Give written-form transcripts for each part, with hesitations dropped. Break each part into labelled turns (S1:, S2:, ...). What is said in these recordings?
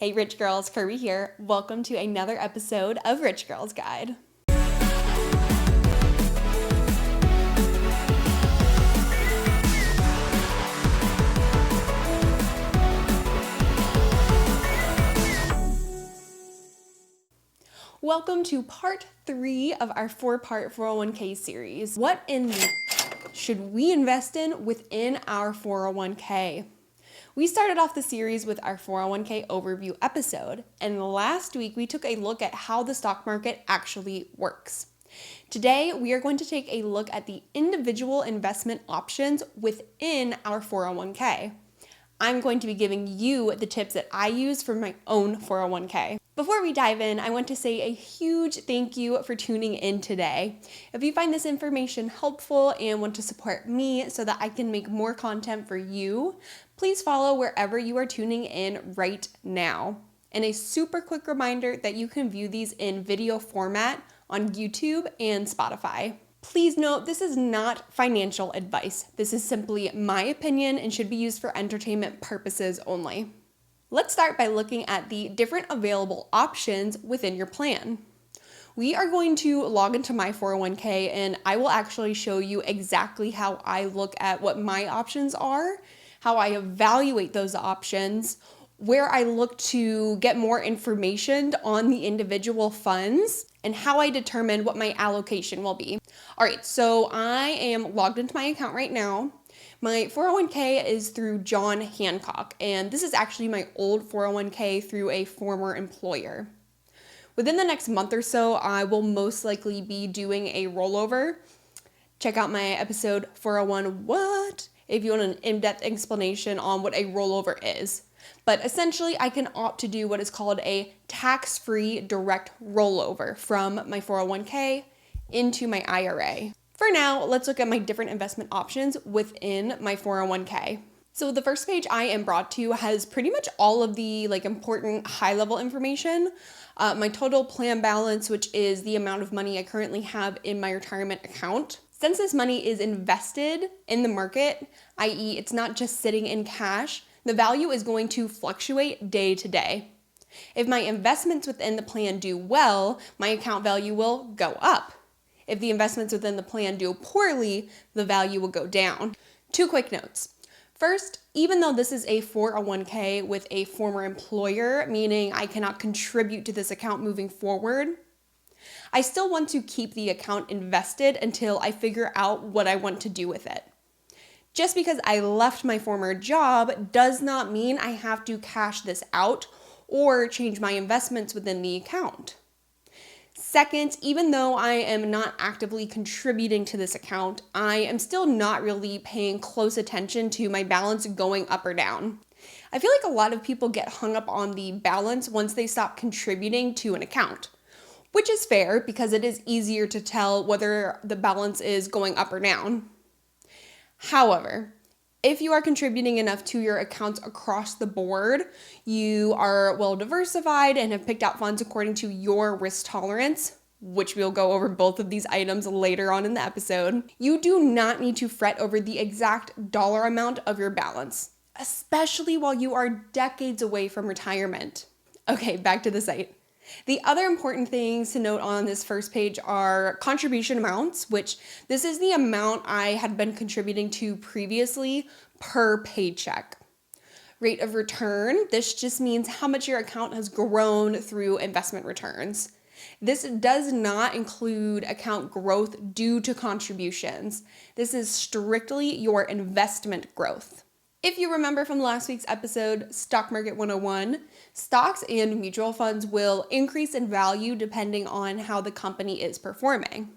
S1: Hey Rich Girls, Kirby here. Welcome to another episode of Rich Girls Guide. Welcome to part 3 of our 4-part 401k series. What in the should we invest in within our 401k? We started off the series with our 401k overview episode, and last week we took a look at how the stock market actually works. Today, we are going to take a look at the individual investment options within our 401k. I'm going to be giving you the tips that I use for my own 401k. Before we dive in, I want to say a huge thank you for tuning in today. If you find this information helpful and want to support me so that I can make more content for you, please follow wherever you are tuning in right now. And a super quick reminder that you can view these in video format on YouTube and Spotify. Please note, this is not financial advice. This is simply my opinion and should be used for entertainment purposes only. Let's start by looking at the different available options within your plan. We are going to log into my 401k and I will actually show you exactly how I look at what my options are, how I evaluate those options, where I look to get more information on the individual funds, and how I determine what my allocation will be. All right, so I am logged into my account right now. My 401k is through John Hancock, and this is actually my old 401k through a former employer. Within the next month or so, I will most likely be doing a rollover. Check out my episode 401 What? If you want an in-depth explanation on what a rollover is. But essentially, I can opt to do what is called a tax-free direct rollover from my 401k into my IRA. For now, let's look at my different investment options within my 401k. So the first page I am brought to has pretty much all of the important high-level information. My total plan balance, which is the amount of money I currently have in my retirement account. Since this money is invested in the market, i.e. it's not just sitting in cash, the value is going to fluctuate day to day. If my investments within the plan do well, my account value will go up. If the investments within the plan do poorly, the value will go down. 2 quick notes. First, even though this is a 401k with a former employer, meaning I cannot contribute to this account moving forward, I still want to keep the account invested until I figure out what I want to do with it. Just because I left my former job does not mean I have to cash this out or change my investments within the account. Second, even though I am not actively contributing to this account, I am still not really paying close attention to my balance going up or down. I feel like a lot of people get hung up on the balance once they stop contributing to an account, which is fair because it is easier to tell whether the balance is going up or down. However, if you are contributing enough to your accounts across the board, you are well diversified and have picked out funds according to your risk tolerance, which we'll go over both of these items later on in the episode, you do not need to fret over the exact dollar amount of your balance, especially while you are decades away from retirement. Okay, back to the site. The other important things to note on this first page are contribution amounts, which this is the amount I had been contributing to previously per paycheck. Rate of return, this just means how much your account has grown through investment returns. This does not include account growth due to contributions. This is strictly your investment growth. If you remember from last week's episode, Stock Market 101, stocks and mutual funds will increase in value depending on how the company is performing.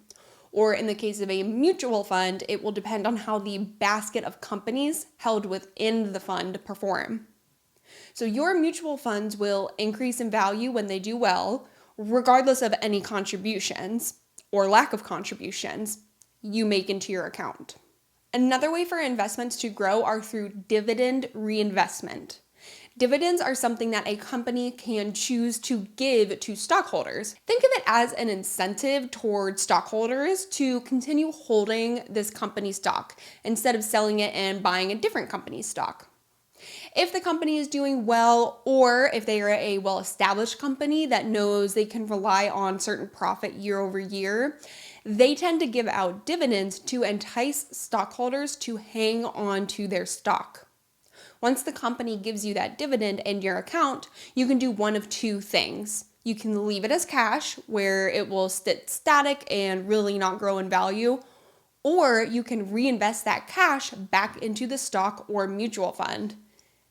S1: Or in the case of a mutual fund, it will depend on how the basket of companies held within the fund perform. So your mutual funds will increase in value when they do well, regardless of any contributions or lack of contributions you make into your account. Another way for investments to grow are through dividend reinvestment. Dividends are something that a company can choose to give to stockholders. Think of it as an incentive towards stockholders to continue holding this company's stock instead of selling it and buying a different company's stock. If the company is doing well, or if they are a well-established company that knows they can rely on certain profit year over year, they tend to give out dividends to entice stockholders to hang on to their stock. Once the company gives you that dividend in your account, you can do one of two things. You can leave it as cash, where it will sit static and really not grow in value, or you can reinvest that cash back into the stock or mutual fund,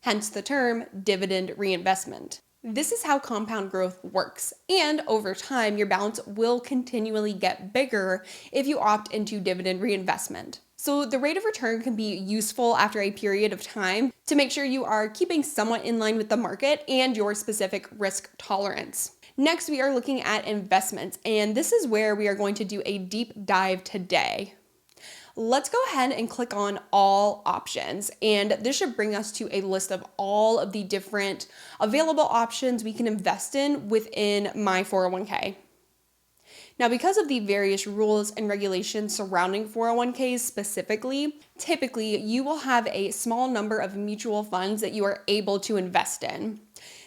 S1: hence the term dividend reinvestment. This is how compound growth works, and over time, your balance will continually get bigger if you opt into dividend reinvestment. So the rate of return can be useful after a period of time to make sure you are keeping somewhat in line with the market and your specific risk tolerance. Next, we are looking at investments, and this is where we are going to do a deep dive today. Let's go ahead and click on all options, and this should bring us to a list of all of the different available options we can invest in within my 401k. Now, because of the various rules and regulations surrounding 401ks specifically, typically you will have a small number of mutual funds that you are able to invest in.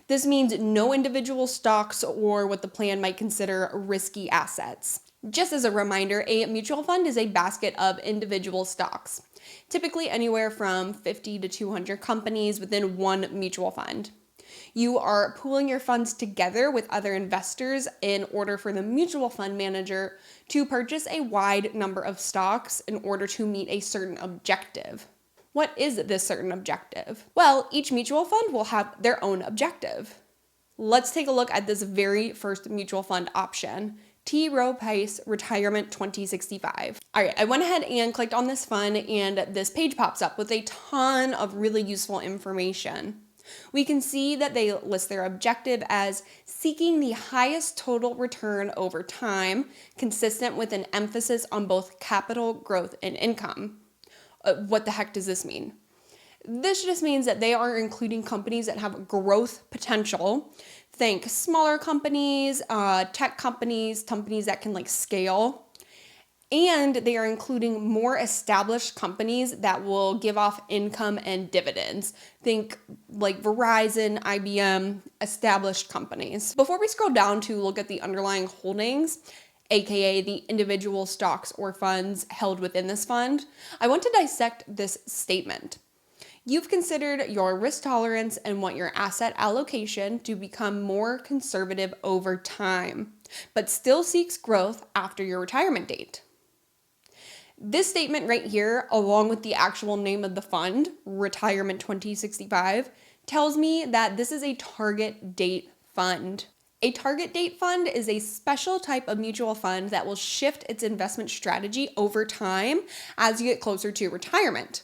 S1: This means no individual stocks or what the plan might consider risky assets. Just as a reminder, a mutual fund is a basket of individual stocks, typically anywhere from 50 to 200 companies within one mutual fund. You are pooling your funds together with other investors in order for the mutual fund manager to purchase a wide number of stocks in order to meet a certain objective. What is this certain objective? Well, each mutual fund will have their own objective. Let's take a look at this very first mutual fund option. T. Rowe Price Retirement 2065. All right, I went ahead and clicked on this fund, and this page pops up with a ton of really useful information. We can see that they list their objective as seeking the highest total return over time, consistent with an emphasis on both capital growth and income. What the heck does this mean? This just means that they are including companies that have growth potential. Think smaller companies, tech companies, companies that can scale. And they are including more established companies that will give off income and dividends. Think like Verizon, IBM, established companies. Before we scroll down to look at the underlying holdings, aka the individual stocks or funds held within this fund, I want to dissect this statement. You've considered your risk tolerance and want your asset allocation to become more conservative over time, but still seeks growth after your retirement date. This statement right here, along with the actual name of the fund, Retirement 2065, tells me that this is a target date fund. A target date fund is a special type of mutual fund that will shift its investment strategy over time as you get closer to retirement.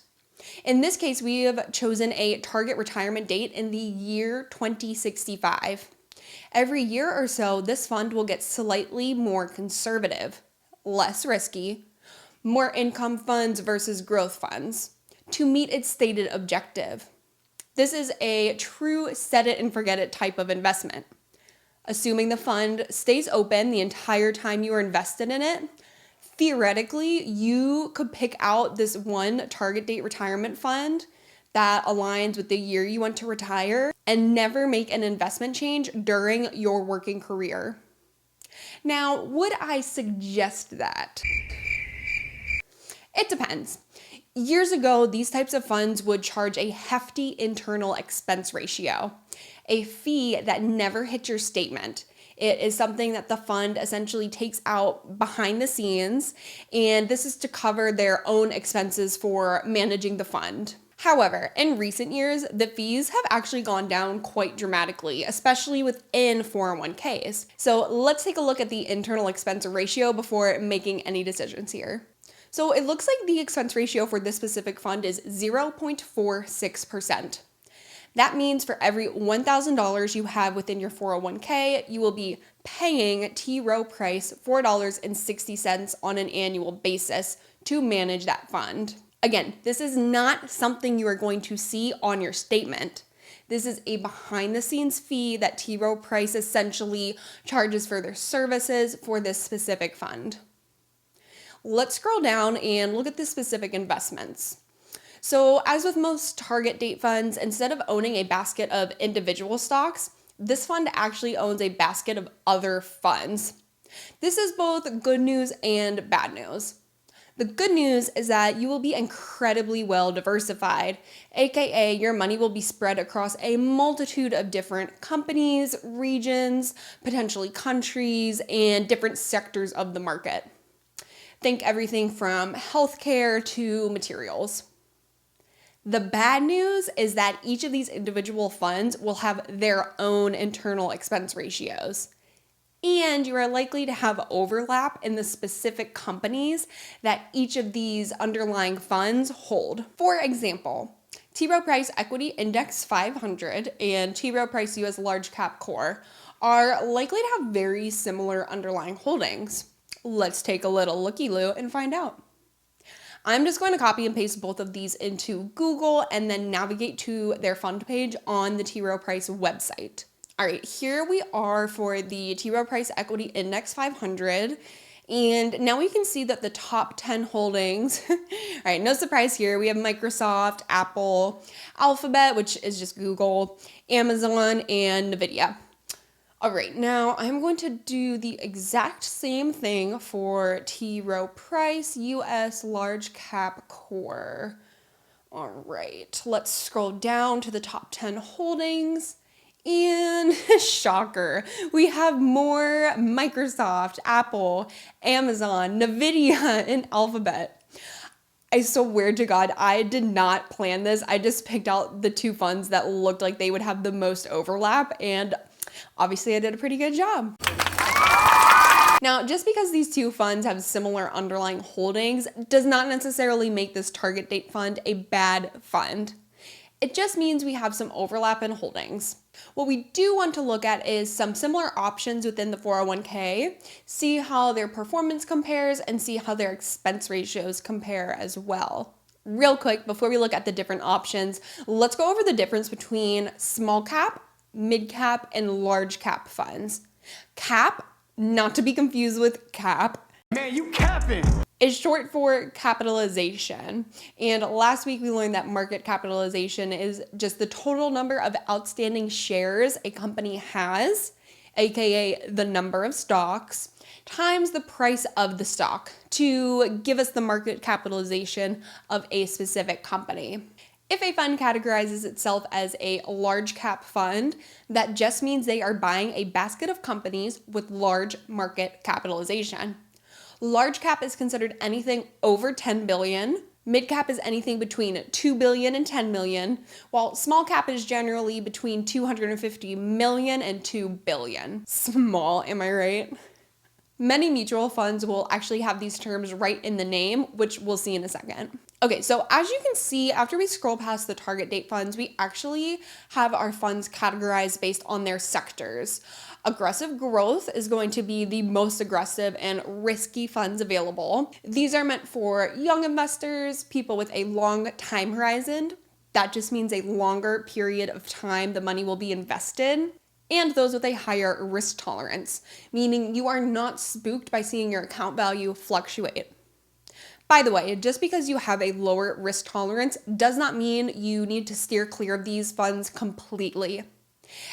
S1: In this case, we have chosen a target retirement date in the year 2065. Every year or so, this fund will get slightly more conservative, less risky, more income funds versus growth funds to meet its stated objective. This is a true set it and forget it type of investment. Assuming the fund stays open the entire time you are invested in it, theoretically, you could pick out this one target date retirement fund that aligns with the year you want to retire and never make an investment change during your working career. Now, would I suggest that? It depends. Years ago, these types of funds would charge a hefty internal expense ratio, a fee that never hits your statement. It is something that the fund essentially takes out behind the scenes, and this is to cover their own expenses for managing the fund. However, in recent years, the fees have actually gone down quite dramatically, especially within 401ks. So let's take a look at the internal expense ratio before making any decisions here. So it looks like the expense ratio for this specific fund is 0.46%. That means for every $1,000 you have within your 401k, you will be paying T. Rowe Price $4.60 on an annual basis to manage that fund. Again, this is not something you are going to see on your statement. This is a behind the scenes fee that T. Rowe Price essentially charges for their services for this specific fund. Let's scroll down and look at the specific investments. So as with most target date funds, instead of owning a basket of individual stocks, this fund actually owns a basket of other funds. This is both good news and bad news. The good news is that you will be incredibly well diversified, aka your money will be spread across a multitude of different companies, regions, potentially countries, and different sectors of the market. Think everything from healthcare to materials. The bad news is that each of these individual funds will have their own internal expense ratios. And you are likely to have overlap in the specific companies that each of these underlying funds hold. For example, T. Rowe Price Equity Index 500 and T. Rowe Price US Large Cap Core are likely to have very similar underlying holdings. Let's take a little looky-loo and find out. I'm just going to copy and paste both of these into Google and then navigate to their fund page on the T. Rowe Price website. All right, here we are for the T. Rowe Price Equity Index 500. And now we can see that the top 10 holdings, all right, no surprise here. We have Microsoft, Apple, Alphabet, which is just Google, Amazon, and NVIDIA. All right, now I'm going to do the exact same thing for T. Rowe Price US Large Cap Core. All right, let's scroll down to the top 10 holdings. And shocker, we have more Microsoft, Apple, Amazon, NVIDIA, and Alphabet. I swear to God, I did not plan this. I just picked out the two funds that looked like they would have the most overlap, and obviously I did a pretty good job. Now, just because these two funds have similar underlying holdings does not necessarily make this target date fund a bad fund. It just means we have some overlap in holdings. What we do want to look at is some similar options within the 401k, see how their performance compares, and see how their expense ratios compare as well. Real quick, before we look at the different options, let's go over the difference between small cap, mid cap, and large cap funds. Cap, not to be confused with cap.
S2: Man, you capping!
S1: Is short for capitalization. And last week we learned that market capitalization is just the total number of outstanding shares a company has, aka the number of stocks, times the price of the stock to give us the market capitalization of a specific company. If a fund categorizes itself as a large cap fund, that just means they are buying a basket of companies with large market capitalization. Large cap is considered anything over 10 billion. Mid cap is anything between 2 billion and 10 million, while small cap is generally between 250 million and 2 billion. Small, am I right? Many mutual funds will actually have these terms right in the name, which we'll see in a second. Okay, so as you can see, after we scroll past the target date funds, we actually have our funds categorized based on their sectors. Aggressive growth is going to be the most aggressive and risky funds available. These are meant for young investors, people with a long time horizon. That just means a longer period of time the money will be invested. And those with a higher risk tolerance, meaning you are not spooked by seeing your account value fluctuate. By the way, just because you have a lower risk tolerance does not mean you need to steer clear of these funds completely.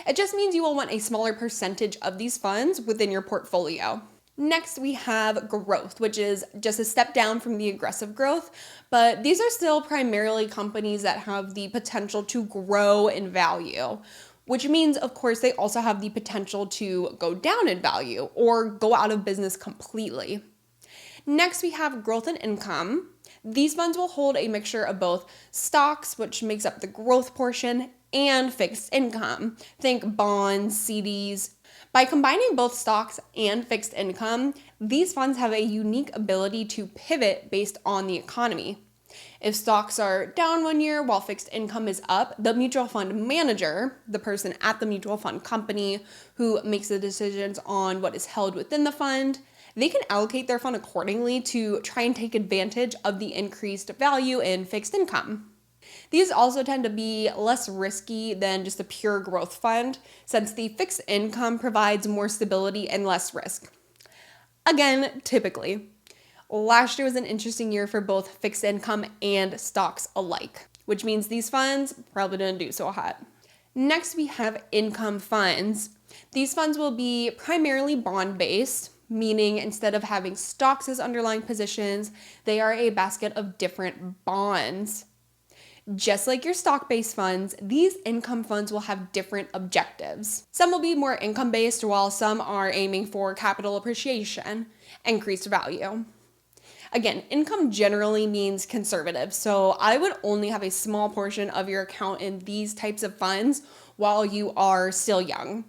S1: It just means you will want a smaller percentage of these funds within your portfolio. Next, we have growth, which is just a step down from the aggressive growth, but these are still primarily companies that have the potential to grow in value, which means, of course, they also have the potential to go down in value or go out of business completely. Next, we have growth and income. These funds will hold a mixture of both stocks, which makes up the growth portion, and fixed income. Think bonds, CDs. By combining both stocks and fixed income, these funds have a unique ability to pivot based on the economy. If stocks are down one year while fixed income is up, the mutual fund manager, the person at the mutual fund company who makes the decisions on what is held within the fund, they can allocate their fund accordingly to try and take advantage of the increased value in fixed income. These also tend to be less risky than just a pure growth fund, since the fixed income provides more stability and less risk. Again, typically. Last year was an interesting year for both fixed income and stocks alike, which means these funds probably didn't do so hot. Next, we have income funds. These funds will be primarily bond-based, meaning instead of having stocks as underlying positions, they are a basket of different bonds. Just like your stock-based funds, these income funds will have different objectives. Some will be more income-based, while some are aiming for capital appreciation, increased value. Again, income generally means conservative, so I would only have a small portion of your account in these types of funds while you are still young.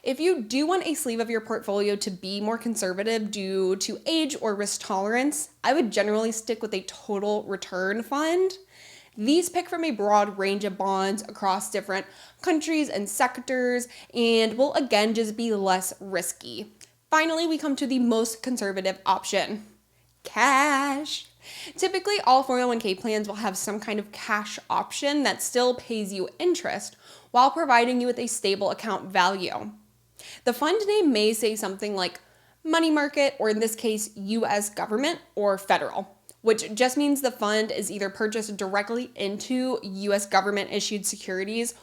S1: If you do want a sleeve of your portfolio to be more conservative due to age or risk tolerance, I would generally stick with a total return fund. These pick from a broad range of bonds across different countries and sectors and will again just be less risky. Finally, we come to the most conservative option, cash. Typically, all 401k plans will have some kind of cash option that still pays you interest while providing you with a stable account value. The fund name may say something like money market, or in this case, US government or federal, which just means the fund is either purchased directly into US government issued securities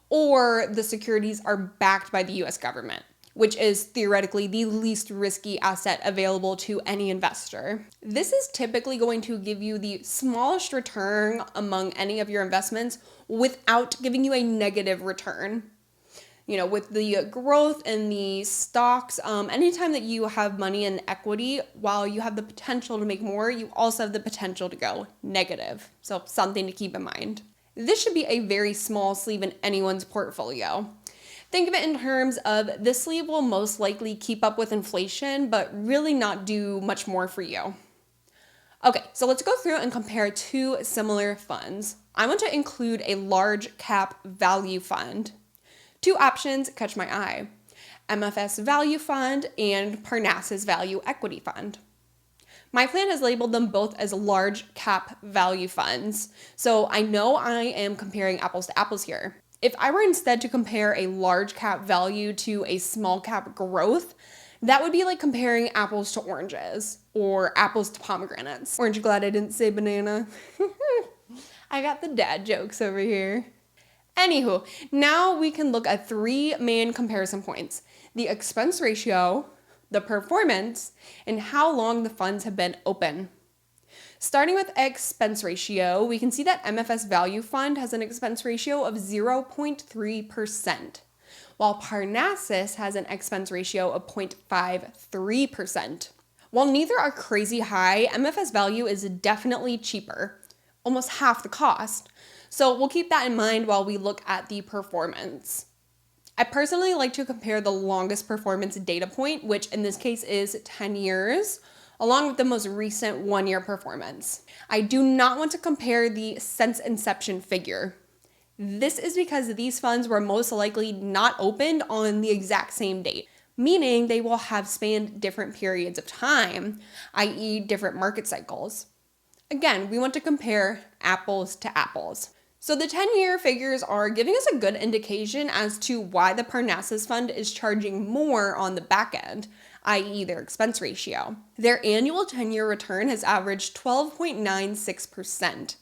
S1: or the securities are backed by the US government, which is theoretically the least risky asset available to any investor. This is typically going to give you the smallest return among any of your investments without giving you a negative return. With the growth in the stocks, anytime that you have money in equity, while you have the potential to make more, you also have the potential to go negative. So something to keep in mind. This should be a very small sleeve in anyone's portfolio. Think of it in terms of this sleeve will most likely keep up with inflation, but really not do much more for you. Okay, so let's go through and compare two similar funds. I want to include a large cap value fund. Two options catch my eye: MFS Value Fund and Parnassus Value Equity Fund. My plan has labeled them both as large cap value funds, so I know I am comparing apples to apples here. If I were instead to compare a large cap value to a small cap growth, that would be like comparing apples to oranges or apples to pomegranates. Aren't you glad I didn't say banana? I got the dad jokes over here. Anywho, now we can look at three main comparison points: the expense ratio, the performance, and how long the funds have been open. Starting with expense ratio, we can see that MFS Value Fund has an expense ratio of 0.3%, while Parnassus has an expense ratio of 0.53%. While neither are crazy high, MFS Value is definitely cheaper, almost half the cost. So we'll keep that in mind while we look at the performance. I personally like to compare the longest performance data point, which in this case is 10 years, along with the most recent 1-year performance. I do not want to compare the since inception figure. This is because these funds were most likely not opened on the exact same date, meaning they will have spanned different periods of time, i.e. different market cycles. Again, we want to compare apples to apples. So the 10-year figures are giving us a good indication as to why the Parnassus fund is charging more on the back end, i.e. their expense ratio. Their annual 10-year return has averaged 12.96%,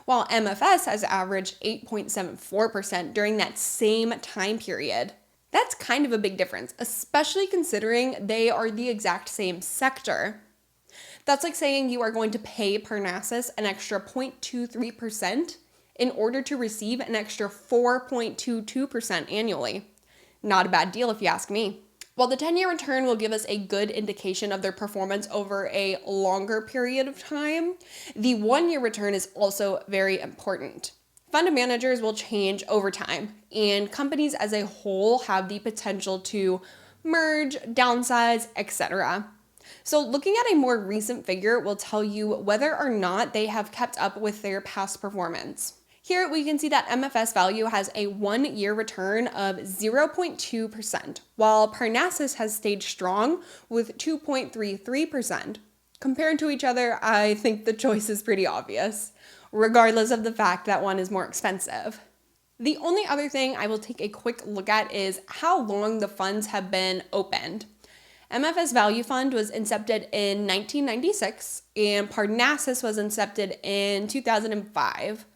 S1: while MFS has averaged 8.74% during that same time period. That's kind of a big difference, especially considering they are the exact same sector. That's like saying you are going to pay Parnassus an extra 0.23% in order to receive an extra 4.22% annually. Not a bad deal if you ask me. While the 10-year return will give us a good indication of their performance over a longer period of time, the 1-year return is also very important. Fund managers will change over time, and companies as a whole have the potential to merge, downsize, etc. So looking at a more recent figure will tell you whether or not they have kept up with their past performance. Here we can see that MFS Value has a 1-year return of 0.2%, while Parnassus has stayed strong with 2.33%. Compared to each other, I think the choice is pretty obvious, regardless of the fact that one is more expensive. The only other thing I will take a quick look at is how long the funds have been opened. MFS Value Fund was incepted in 1996, and Parnassus was incepted in 2005.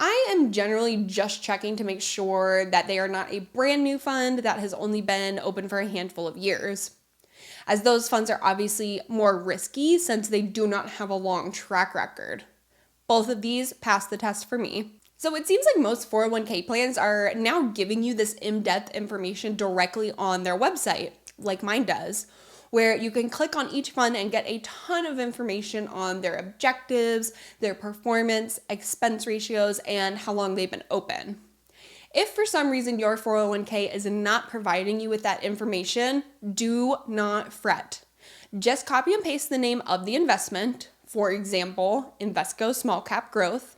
S1: I am generally just checking to make sure that they are not a brand new fund that has only been open for a handful of years, as those funds are obviously more risky since they do not have a long track record. Both of these pass the test for me. So it seems like most 401k plans are now giving you this in-depth information directly on their website, like mine does, where you can click on each fund and get a ton of information on their objectives, their performance, expense ratios, and how long they've been open. If for some reason your 401k is not providing you with that information, do not fret. Just copy and paste the name of the investment, for example, Invesco Small Cap Growth.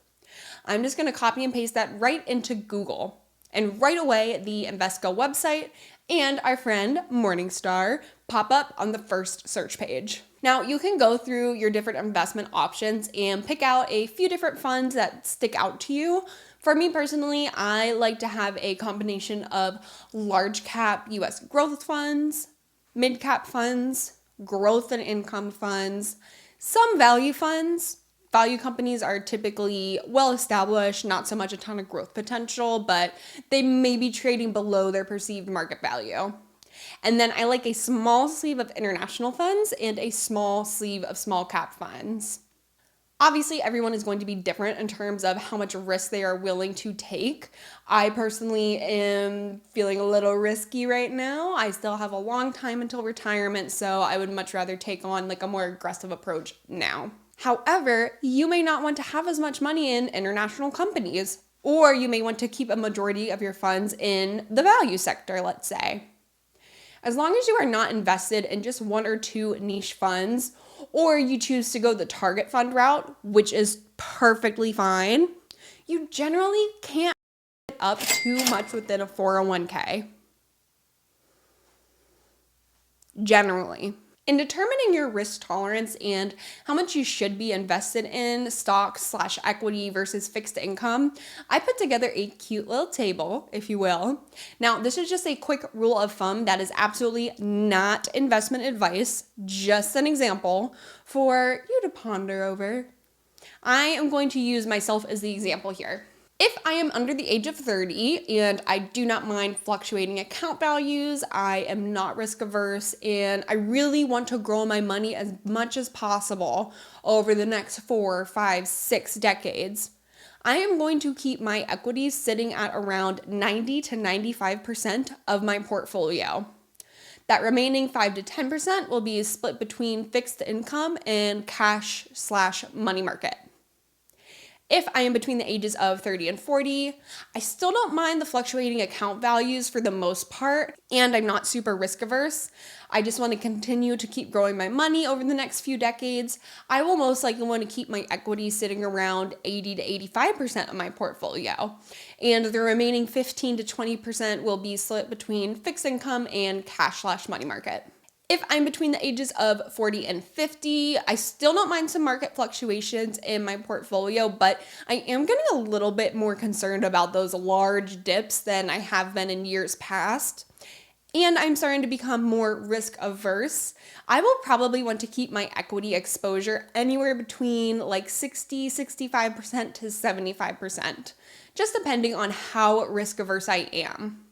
S1: I'm just going to copy and paste that right into Google. And right away, the Invesco website and our friend Morningstar pop up on the first search page. Now, you can go through your different investment options and pick out a few different funds that stick out to you. For me personally, I like to have a combination of large cap US growth funds, mid cap funds, growth and income funds, some value funds. Value companies are typically well established, not so much a ton of growth potential, but they may be trading below their perceived market value. And then I like a small sleeve of international funds and a small sleeve of small cap funds. Obviously, everyone is going to be different in terms of how much risk they are willing to take. I personally am feeling a little risky right now. I still have a long time until retirement, so I would much rather take on like a more aggressive approach now. However, you may not want to have as much money in international companies, or you may want to keep a majority of your funds in the value sector, let's say. As long as you are not invested in just one or two niche funds, or you choose to go the target fund route, which is perfectly fine, you generally can't get up too much within a 401k. Generally. In determining your risk tolerance and how much you should be invested in stocks/equity versus fixed income, I put together a cute little table, if you will. Now, this is just a quick rule of thumb that is absolutely not investment advice, just an example for you to ponder over. I am going to use myself as the example here. If I am under the age of 30 and I do not mind fluctuating account values, I am not risk averse, and I really want to grow my money as much as possible over the next 4, 5, 6 decades, I am going to keep my equities sitting at around 90 to 95% of my portfolio. That remaining 5 to 10% will be split between fixed income and cash/money market. If I am between the ages of 30 and 40, I still don't mind the fluctuating account values for the most part, and I'm not super risk averse. I just want to continue to keep growing my money over the next few decades. I will most likely want to keep my equity sitting around 80 to 85% of my portfolio, and the remaining 15 to 20% will be split between fixed income and cash/money market. If I'm between the ages of 40 and 50, I still don't mind some market fluctuations in my portfolio, but I am getting a little bit more concerned about those large dips than I have been in years past. And I'm starting to become more risk averse. I will probably want to keep my equity exposure anywhere between like 65% to 75%, just depending on how risk averse I am.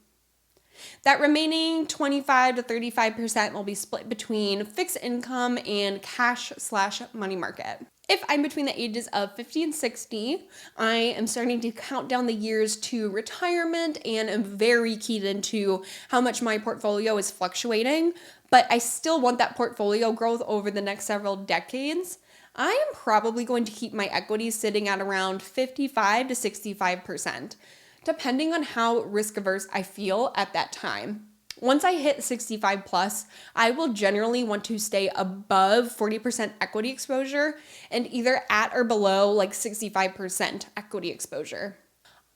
S1: That remaining 25 to 35% will be split between fixed income and cash/money market. If I'm between the ages of 50 and 60, I am starting to count down the years to retirement and am very keyed into how much my portfolio is fluctuating, but I still want that portfolio growth over the next several decades. I am probably going to keep my equities sitting at around 55 to 65%. Depending on how risk averse I feel at that time. Once I hit 65 plus, I will generally want to stay above 40% equity exposure and either at or below like 65% equity exposure.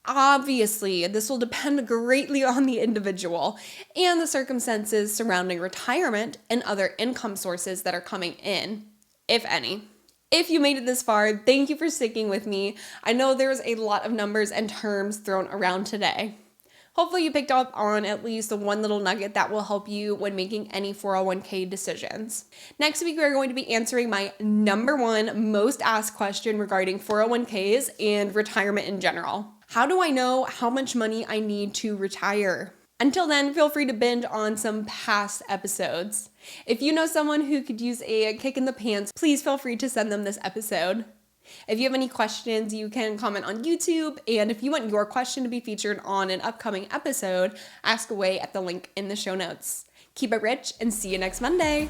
S1: Obviously, this will depend greatly on the individual and the circumstances surrounding retirement and other income sources that are coming in, if any. If you made it this far, thank you for sticking with me. I know there was a lot of numbers and terms thrown around today. Hopefully you picked up on at least one little nugget that will help you when making any 401k decisions. Next week, we're going to be answering my number one most asked question regarding 401ks and retirement in general. How do I know how much money I need to retire? Until then, feel free to binge on some past episodes. If you know someone who could use a kick in the pants, please feel free to send them this episode. If you have any questions, you can comment on YouTube, and if you want your question to be featured on an upcoming episode, ask away at the link in the show notes. Keep it rich and see you next Monday.